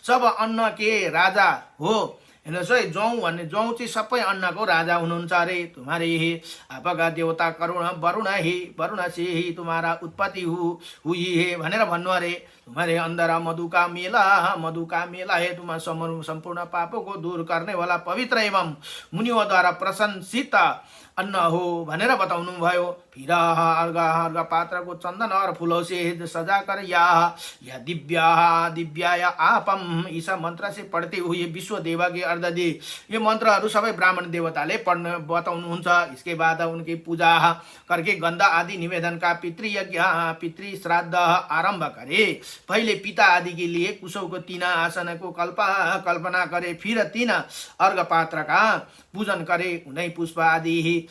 सब अन्न के राजा हो। हेर्नुहोस् है, जौ भन्ने जौ चाहिँ सबै अन्नको राजा हुनुहुन्छ अरे। तुम्हारे ही आपका देवता वरुण से ही तुम्हारा उत्पत्ति हुई है भनेर भन्नु अरे। तुम्हारे अंदर मधु का मेला है। तुम संपूर्ण पापों को दूर करने वाला पवित्र एवं मुनियों द्वारा प्रशंसित अन्न हो भनेर बताउनु भयो। फिर अर्घ पात्रको चन्दन और फूलों से सजाकर या दिव्याय आपम इस मंत्र से पढ़ते हुए विश्व देवा के अर्घ दे। ये मन्त्रहरू सबै ब्राह्मण देवताले पढ्न बताउनुहुन्छ। इसके बाद उनकी पूजा करके गन्ध आदि निवेदन का पितृयज्ञ पितृ श्राद्ध आरंभ करे। पहले पिता आदि के लिए कुशों को 3 आसन को कल्पना करे, फिर 3 अर्घ पात्र का पूजन करे, उन्हें पुष्प आदि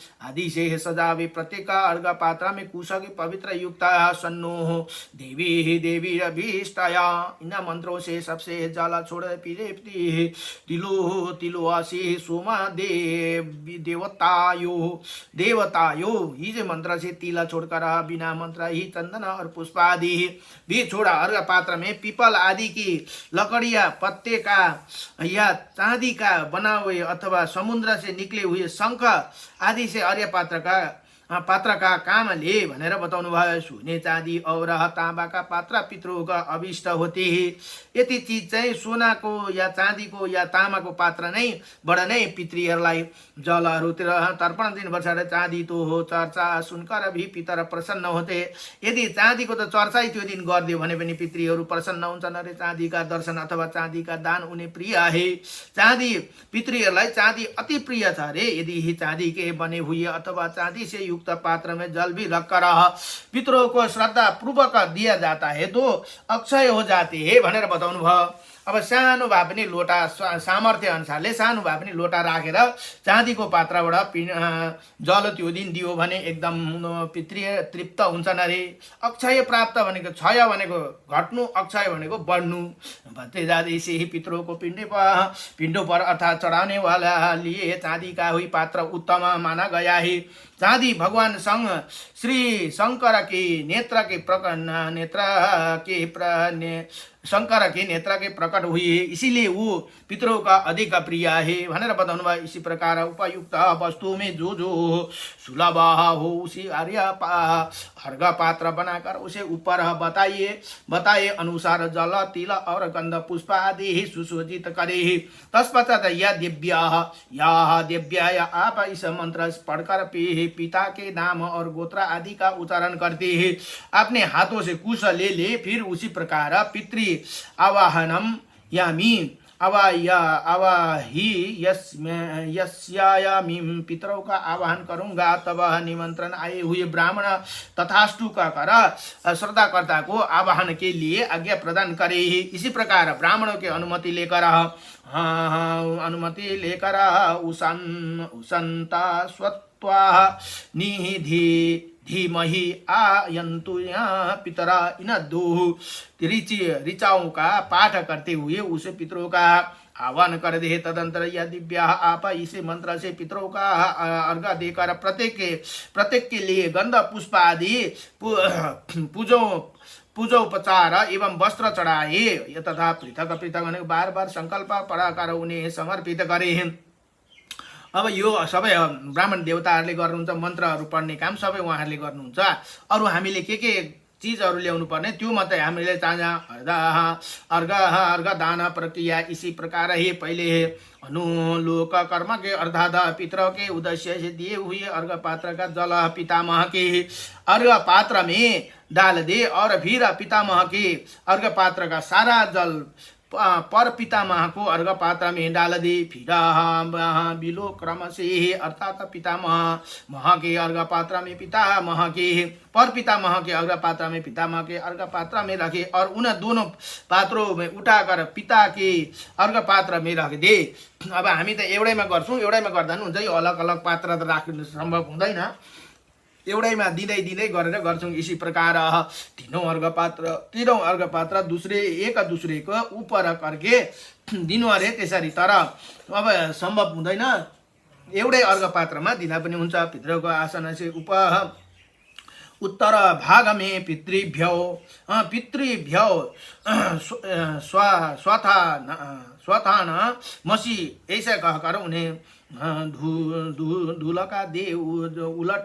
से सजावे। प्रत्येक अर्घ पात्र में कुश के पवित्र युक्त सन्नो देवी अभीष्टाया। इन मंत्रों से सबसे जल छोड़ पीले तिलो आशी सोमा देवतायो। इस मंत्र से तिला छोड़कर बिना मंत्र ही चंदन और पुष्प आदि भी छोड़ा। अर्घ पात्र में पीपल आदि की लकड़ियां, पत्ते का या चांदी का बना हुए अथवा समुद्र से निकले हुए शंख आदि से अर्घ पात्र का काम ले भनेर बताउनु भयो। सोने चाँदी और तांबा का पात्र पितरों का अभिष्ट होते हैं। यति चीज चाहिँ सोनाको या चाँदीको या तामाको पात्र नै बाट नै पितृहरूलाई जलहरूतिर तर्पण दिनुपर्छ। चाँदी तो हो चर्चा सुनकर भी पितर प्रसन्न होते। यदि चाँदीको त चर्चा त्यो दिन गरिदियो भने पनि पितृहरू प्रसन्न हुन्छन्। अरे चाँदी का दर्शन अथवा चाँदी का दान उन्हें प्रिय है। चाँदी पितृहरूलाई चाँदी अति प्रिय छ अरे। यदि ही चाँदी के बने हुए अथवा चाँदी से युक्त पात्र में जल भी रखकर पितरों को श्रद्धा पूर्वक दिया जाता है तो अक्षय हो जाते हैं भनेर बताउनु भयो। अब सानो भए पनि लोटा सामर्थ्य अनुसारले सानो भए पनि लोटा राखेर चाँदीको पात्रबाट जल त्यो दिन दियो भने एकदम पितृ तृप्त हुन्छन् अरे। अक्षय प्राप्त भनेको क्षय भनेको घट्नु, अक्षय भनेको बढ्नु। भत्ते जाति से ही पितरों को पिंडों पर अर्थात चढ़ाने वाला लिए चांदी का हुई पात्र उत्तम माना गया है। चांदी भगवान श्री शंकर के नेत्र के प्रकट हुई है, इसीलिए वो पितरों का अधिक प्रिय है भनेर बताउनु भयो। इसी प्रकार उपयुक्त वस्तु में जो सुलभ हो उसी अर्घ पात्र बनाकर उसे ऊपर बताए अनुसार जल तिल और गंध पुष्प आदि ही सुशोजित करे। तत्पश्चात या दिव्याय आप इस मंत्र पढ़कर पिता के नाम और गोत्र आदि का उच्चारण करते हैं। अपने हाथों से कुश ले फिर उसी प्रकार पितृ आवाहनम यामी यस्यायामीं पितरों का आवाहन करूंगा तब निमंत्रण आए हुए ब्राह्मण तथास्तु कहकर श्रद्धाकर्ता को आवाहन के लिए आज्ञा प्रदान करे। इसी प्रकार ब्राह्मणों के अनुमति लेकर उशंता स्वत्वा निधि धीमहि आयन्तु पितरा इन दो ऋचाओं का पाठ करते हुए उसे पितरों का आह्वान कर दे। तदंतर यह दिव्या आप इसे मंत्र से पितरों का अर्घ देकर प्रत्येक के लिए गंध पुष्प आदि पूजोपचार एवं वस्त्र चढ़ाए तथा पृथक बार बार संकल्प पढ़ाकर उन्हें समर्पित करे। अब यो सबै ब्राह्मण देवताहरूले गर्नुहुन्छ। मन्त्रहरू पढ्ने काम सबै उहाँहरूले गर्नुहुन्छ। अरू हामीले के चीजहरू ल्याउनु पर्ने त्यो मात्रै हामीले अर्घ दान प्रक्रिया इसी प्रकार ही पहले अनुलोक कर्म के अर्थात पितरों के उद्देश्य से दिए हुए अर्घ पात्र का जल पितामह के अर्घ पात्र में डाल दे और फिर पितामह के अर्घ पात्र का सारा जल पर पितामह को अर्घ पात्र में डाल दे। फिर बिलो क्रम से अर्थात पितामह के अर्घ पात्र में पितामह के पर पितामह के अर्घ पात्र में पितामह के अर्घ पात्र में रखे और उन दोनों पात्रों में उठाकर पिता के अर्घ पात्र में रख दे। अब हामी त एउटैमा गर्छौं, एउटैमा गर्दा नि हुन्छ। यो अलग अलग पात्र त राख्नु सम्भव हुँदैन। एउटैमा दिँदै गरेर गर्छौं। इसी प्रकार तीनों अर्घ पात्र एक दूसरे को ऊपर करके दिनु अरे त्यसरी। तर अब सम्भव हुँदैन। एउटै अर्घ पात्रमा दिँदा पनि हुन्छ। पितृको आसन से उत्तर भाग में पितृभ्यो स्वथान मसी ऐसा कहकर उन्हें धूल का दे उलट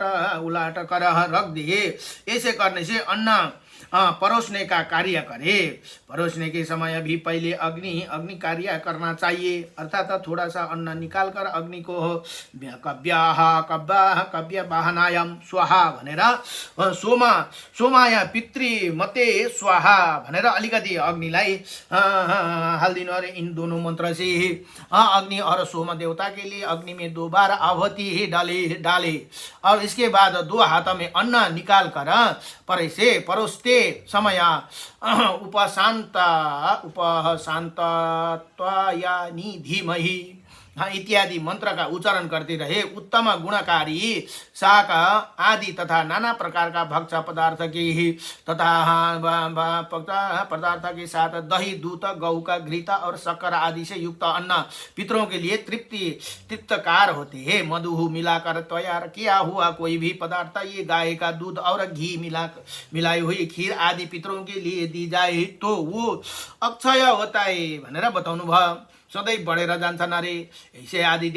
कर रख दिए। ऐसे करने से अन्न परोसने का कार्य करे। परोसने के समय भी पहले अग्नि कार्य करना चाहिए, अर्थात थोड़ा सा अन्न निकाल कर अग्नि को कव्य वाहनायाम स्वाहा भनेर सोमाया पितृ मते स्वाहा भनेर अलिकति अग्निलाई हालिदिनु अरे। इन दोनों मंत्र से अग्नि और सोम देवता के लिए अग्नि में 2 बार आहुति डाले और इसके बाद 2 हाथ में अन्न निकाल कर परोसते समय उपशांतत्वायानि धीमहि इत्यादि मंत्र का उच्चारण करते रहे। उत्तम गुणकारी शाक आदि तथा नाना प्रकार का भक्ष्य पदार्थ के पदार्थ के साथ दही, दूध, गौ का घृत और शक्कर आदि से युक्त अन्न पितरों के लिए तृप्तकार होते हैं। मधु मिलाकर तैयार किया हुआ कोई भी पदार्थ, ये गाय का दूध और घी मिलाई हुई खीर आदि पितरों के लिए दी जाए तो वो अक्षय होता है भनेर बताउनु भयो। सधैँ बढेर जान्छन् अरे। ऐसे आदि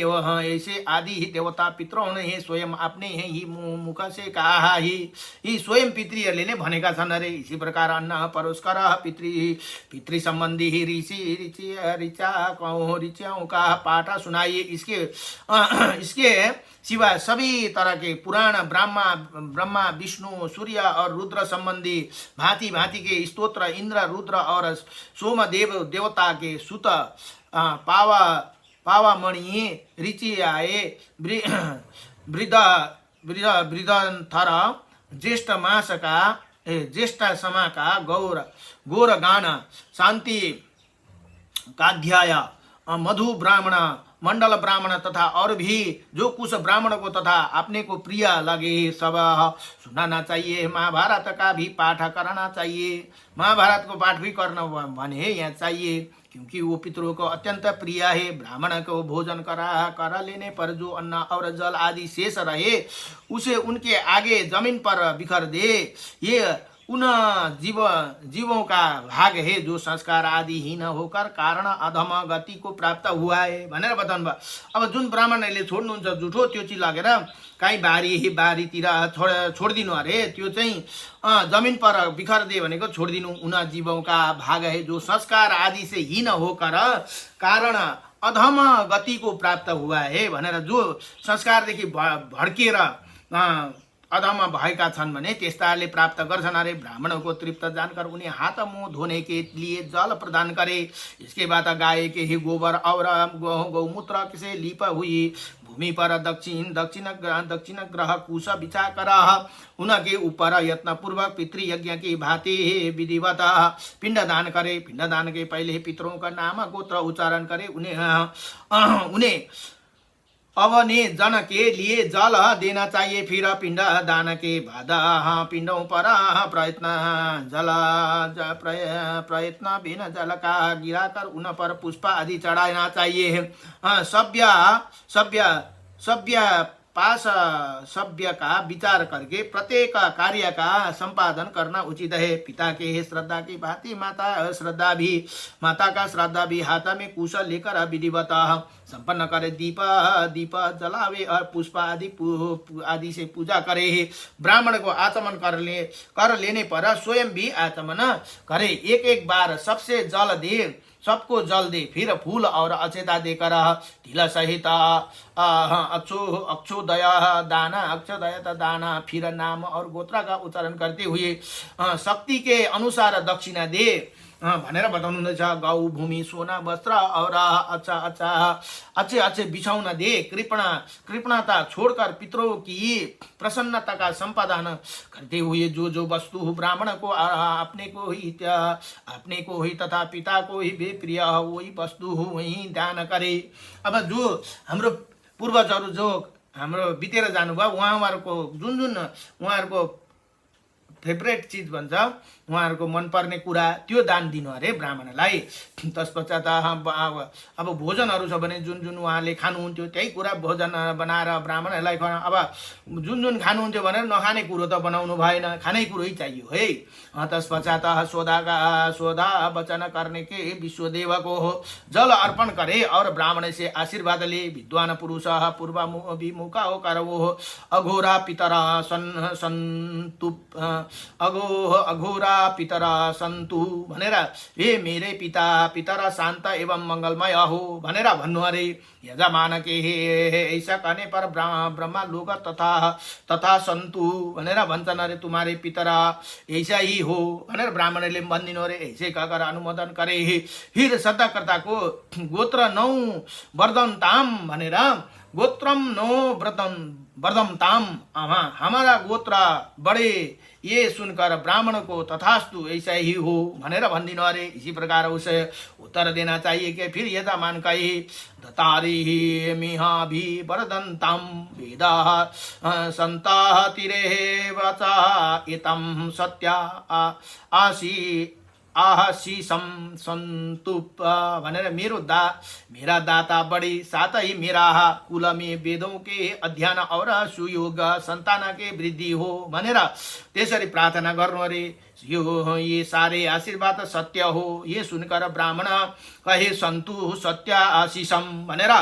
ही देवता पितृ हे स्वयं आपने ही मुख से कहा ही स्वयं पितृहरूले नै भनेका छन् अरे। इसी प्रकार अन्न परोसकर पितृ संबंधी ही ऋचाओं का पाठ सुनाइए। इसके सिवा सभी तरह के पुराण ब्रह्मा विष्णु सूर्य और रुद्र संबंधी भांति भांति के स्तोत्र इंद्र रुद्र और सोमदेव देवता के सुत पावामणि ऋचियाए वृद्धंथर ज्येष्ठ समा का गौर गान शांति काध्याय मधु ब्राह्मण मंडल ब्राह्मण तथा और भी जो कुछ ब्राह्मण को तथा अपने को प्रिय लगे सब सुनाना चाहिए। महाभारत का भी पाठ करना चाहिए। महाभारत को पाठ भी करना भने यहाँ चाहिए, क्योंकि वो पितरों को अत्यंत प्रिय है। ब्राह्मण को भोजन करा लेने पर जो अन्न और जल आदि शेष रहे उसे उनके आगे जमीन पर बिखर दे। ये उन जीवों का भाग है जो संस्कार आदि हीन होकर कारण अधम गति को प्राप्त हुआ है भनेर बताउनु भयो। अब जुन ब्राह्मणहरूले छोड्नुहुन्छ जुठो त्यो चाहिँ लगेर काहीँ बारीतिर छोडिदिनु अरे। त्यो चाहिँ जमीन पर बिखर दे भनेको छोडिदिनु। उन जीवों का भाग है जो संस्कार आदि से हीन होकर कारण अधम गति को प्राप्त हुआ है भनेर, जो संस्कारदेखि भड्किएर अधम भएका छन् भने त्यस्ताले प्राप्त गर्छन् अरे। ब्राह्मणों को तृप्त जानकर उन्हें हाथ मुंह धोने के लिए जल प्रदान करे। इसके बाद गाय के ही गोबर और गौमूत्र से लिप हुई भूमि पर दक्षिण ग्रह कुश बिछा कर उनके ऊपर यत्न पूर्वक पितृयज्ञ की भांति विधिवत पिंडदान करे। पिंडदान के पहले पितरों का नाम गोत्र उच्चारण करे। उन्हें अवने जन के लिए जल देना चाहिए। फिर पिंड दान के बाद पिंडों पर प्रयत्न बिना जल का गिराकर उन पर पुष्प आदि चढ़ाना चाहिए। सभ्य का विचार करके प्रत्येक कार्य का संपादन करना उचित है। पिता के श्रद्धा की भांति माता का श्रद्धा भी हाथ में कुश लेकर विधिवत संपन्न करे। दीप जलावे और पुष्प आदि से पूजा करे। ब्राह्मण को आचमन कर लेने पर स्वयं भी आचमन करे। एक बार सबको जल दे। फिर फूल और अक्षता देकर ढीला सहित अक्षोदय दाना फिर नाम और गोत्र का उच्चारण करते हुए शक्ति के अनुसार दक्षिणा दे भनेर बताउनुहुन्छ। गौ भूमि सोना वस्त्र और अच्छे बिछाउन दे। कृपणता छोड़कर पितरों की प्रसन्नता का संपादन करते हुए जो वस्तु ब्राह्मण को अपने को ही तथा पिता को ही भी प्रिय वही वस्तु वही दान करे। अब जो हाम्रो पूर्वजहरू जो हाम्रो बितेर जानुभयो उहाँहरूको जुन उहाँहरूको फेभरेट चीज भन्छ, उहाँहरूको मनपर्ने कुरा त्यो दान दिनु अरे ब्राह्मणलाई। त्यसपश्चात अब भोजनहरू छ भने जुन उहाँले खानुहुन्थ्यो त्यही कुरा भोजन बनाएर ब्राह्मणहरूलाई खुवाउनु। अब जुन खानुहुन्थ्यो भनेर नखाने कुरो त बनाउनु भएन, खानै कुरै चाहियो है। तत्पश्चात सोधा वचन करने के विश्वदेव को जल अर्पण करे और ब्राह्मण से आशीर्वाद ले। विद्वान पुरुष पूर्वाभिमुख होकर वो अघोरा पितर अघोरा पितरा सन्तु भनेर हे मेरे पिता पितरा शान्त एवं मंगलमय हो भनेर भन्नु अरे। यजमान के ऐसा कहने पर ब्रह्मा लोग तथा सन्तु भनेर भन्छन् अरे। तुम्हारे पितरा ऐसा ही हो भनेर ब्राह्मणले भनिदिनु अरे। ऐसे कहकर अनुमोदन करे। फिर श्रद्धाकर्ताको गोत्र नौ वर्धनताम भनेर गोत्रम नो वर्धनताम हमारा गोत्र बड़े ये सुनकर ब्राह्मण को तथास्तु ऐसा ही हो भनेर भनिदिनु अरे। इसी प्रकार उसे उत्तर देना चाहिए कि फिर यजमान कहे दतारी मिहा भी वर्धनताम वेदा संता तिरे वचा इतम सत्या आशीषम संतुप भनेर मेरा दाता बड़ी साथ ही मेरा कुल में वेदों के अध्ययन और सुयोग संतान के वृद्धि हो भनेर त्यसरी प्रार्थना गर्नु अरे। ये सारे आशीर्वाद सत्य हो। ये सुनकर ब्राह्मण कहे सन्तु सत्य आशीषम भनेर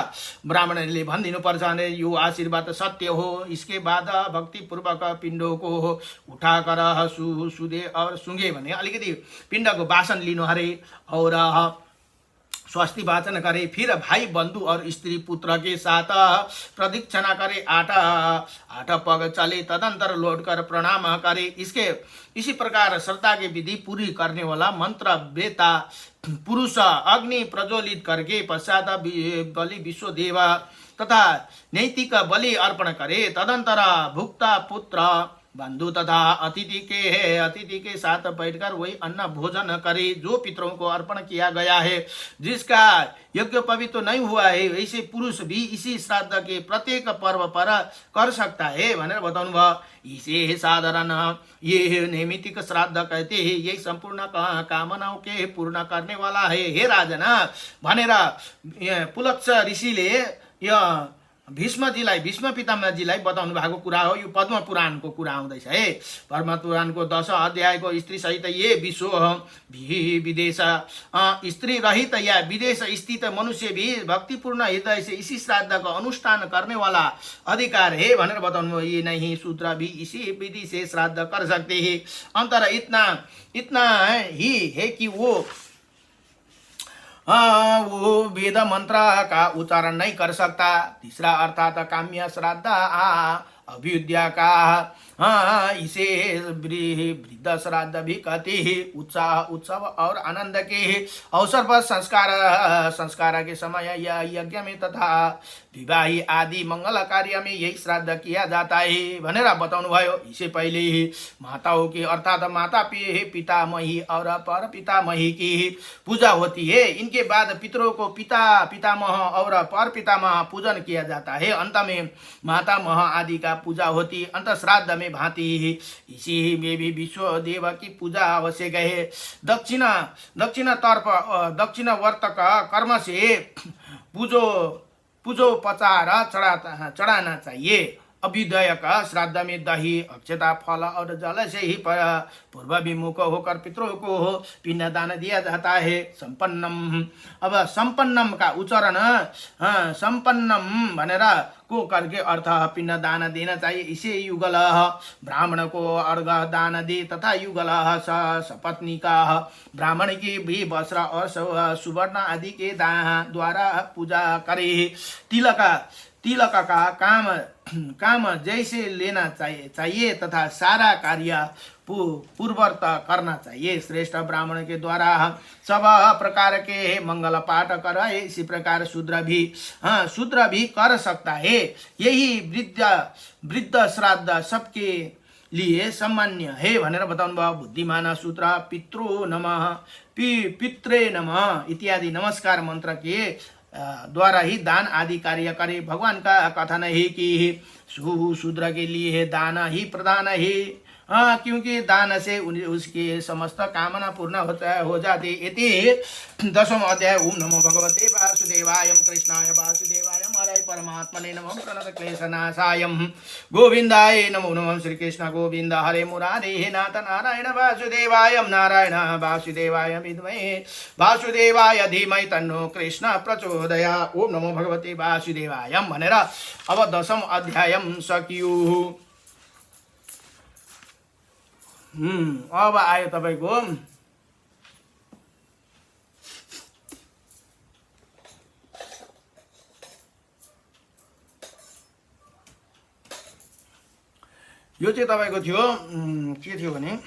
ब्राह्मणले भनिदिनु पर्छ भने यो आशीर्वाद सत्य हो। इसके बाद भक्ति पूर्वक पिण्डों को उठाकर सुदे और सुंगे भने अलिकति पिण्डको वासन लिनु अरे और स्वस्ति वाचन करे। फिर भाई बंधु और स्त्री पुत्र के साथ प्रदक्षिणा करे। आठ पग चले तदंतर लौट कर प्रणाम करे। इसी प्रकार श्रद्धा की विधि पूरी करने वाला मंत्र बेता पुरुष अग्नि प्रज्वलित करके पश्चात बलि विश्व देवा तथा नैतिक बलि अर्पण करे। तदंतर भुक्ता पुत्र बंधु तथा अतिथि के साथ बैठकर वही अन्न भोजन करे जो पितरों को अर्पण किया गया है। जिसका यज्ञ पवित्र नहीं हुआ है वैसे पुरुष भी इसी श्राद्ध के प्रत्येक पर्व पर कर सकता है भनेर बताउनु भयो। इसे साधारण ये नैमित्तिक श्राद्ध कहते हैं। यही संपूर्ण कामनाओं के पूर्ण करने वाला है। हे राजन भनेर पुलत्स ऋषिले यो भीष्म पितामहजीलाई बताउनु भएको कुरा हो। यो पद्म पुराणको कुरा आउँदैछ है। पद्म पुराणको 10 अध्यायको स्त्री सहित ये विश्व विदेश स्त्री रहित या विदेश स्थित मनुष्य भी भक्तिपूर्ण हृदय से इसी श्राद्ध का अनुष्ठान करने वाला अधिकार है भनेर बताउनु। ये नहीं शूद्र भी इसी विधि से श्राद्ध कर सकते हैं। अंतर इतना ही है कि वो वेद मंत्र का उच्चारण नहीं कर सकता। तीसरा अर्थात काम्य श्राद्ध अभ्युदय का इसे वृद्ध श्राद्ध भी कहते हैं। उत्सव और आनंद के अवसर पर संस्कार के समय या यज्ञ में तथा विवाही आदि मंगल कार्य में यही श्राद्ध किया जाता है भनेर बताउनु भयो। इससे पहले ही माताओं की अर्थात माता पितामही और पर पितामही की पूजा होती है। इनके बाद पितरों को पितामह और पर पितामह पूजन किया जाता है। अंत में मातामह आदि का पूजा होती। अंत श्राद्ध में भांति इसी में भी विश्व देव की पूजा आवश्यक है। दक्षिण वर्त का कर्म से पूजो पचार चढ़ाना चाहिए। अभ्युदय का श्राद्ध में दही अक्षता फल और जल से ही पूर्व विमुख होकर पितरों को पिंडदान दिया जाता है। संपन्नम अब संपन्नम का उच्चारण संपन्नम भनेर को करके अर्थ पिंडदान देना चाहिए। इसे युगल ब्राह्मण को अर्घ दान दे तथा युगल सपत्नी का ब्राह्मण की भी वस्त्र और सुवर्ण आदि के द्वारा पूजा करे। तिलक का काम जैसे लेना चाहिए तथा सारा कार्य पूर्वत करना चाहिए। श्रेष्ठ ब्राह्मण के द्वारा सब प्रकार के मंगल पाठ कराए। इसी प्रकार शूद्र भी कर सकता है। यही वृद्ध श्राद्ध सबके लिए सामान्य है भनेर बताउनु भयो। बुद्धिमान सूत्र पितृ नमः पित्रे नमः इत्यादि नमस्कार मंत्र के द्वारा ही दान आदि कार्य करे। भगवान का कथन है कि शूद्र के लिए दान ही प्रधान है क्योंकि दान से उसकी समस्त कामना पूर्ण हो जाती। इति 10वां अध्याय। ओम नमो भगवते वासुदेवाय कृष्णाय वासुदेवाय हरे परमात्मने नमः प्रणत क्लेशनाशाय गोविंदाय नमो नमः। श्री कृष्ण गोविंद हरे मुरारे नाथ नारायण वासुदेवाय विद्महे वासुदेवाय धीमहि तन्नो कृष्ण प्रचोदयात्। ओम नमो भगवते वासुदेवाय भनेर अब 10वां अध्याय सकियो। अब आयो तपाईको यो चाहिँ तपाईको थियो के थियो भने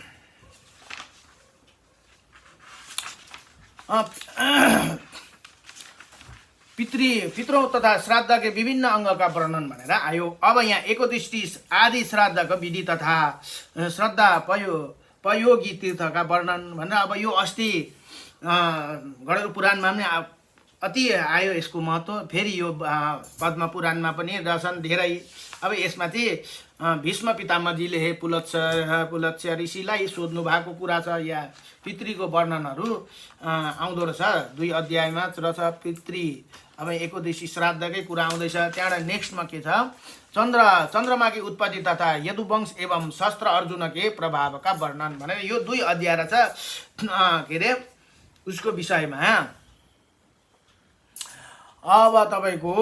पितृ तथा श्राद्ध के विभिन्न अंग का वर्णन भनेर आयो। अब यहाँ एकोदृष्टि आदि श्राद्ध का विधि तथा श्रद्धा पयोगी तीर्थ का वर्णन भनेर अब यो अस्ति गणेश पुराणमा पनि अति आयो यसको महत्व। फेरि यो पद्म पुराणमा पनि रहेछन् धेरै। अब यसमा चाहिँ भीष्म पितामहजीले पुलत्स्य ऋषिलाई सोध्नु भएको कुरा छ। या पितृको वर्णनहरू आउँदो रहेछ 2 अध्यायमा रहेछ पितृ। अब एकोदशी श्राद्धकै कुरा आउँदैछ। त्यहाँबाट नेक्स्टमा के छ चन्द्रमा की उत्पत्ति तथा यदुवंश एवं शस्त्र अर्जुन के प्रभाव का वर्णन भनेर यो 2 अध्याय रहेछ के अरे उसको विषयमा। अब तपाईको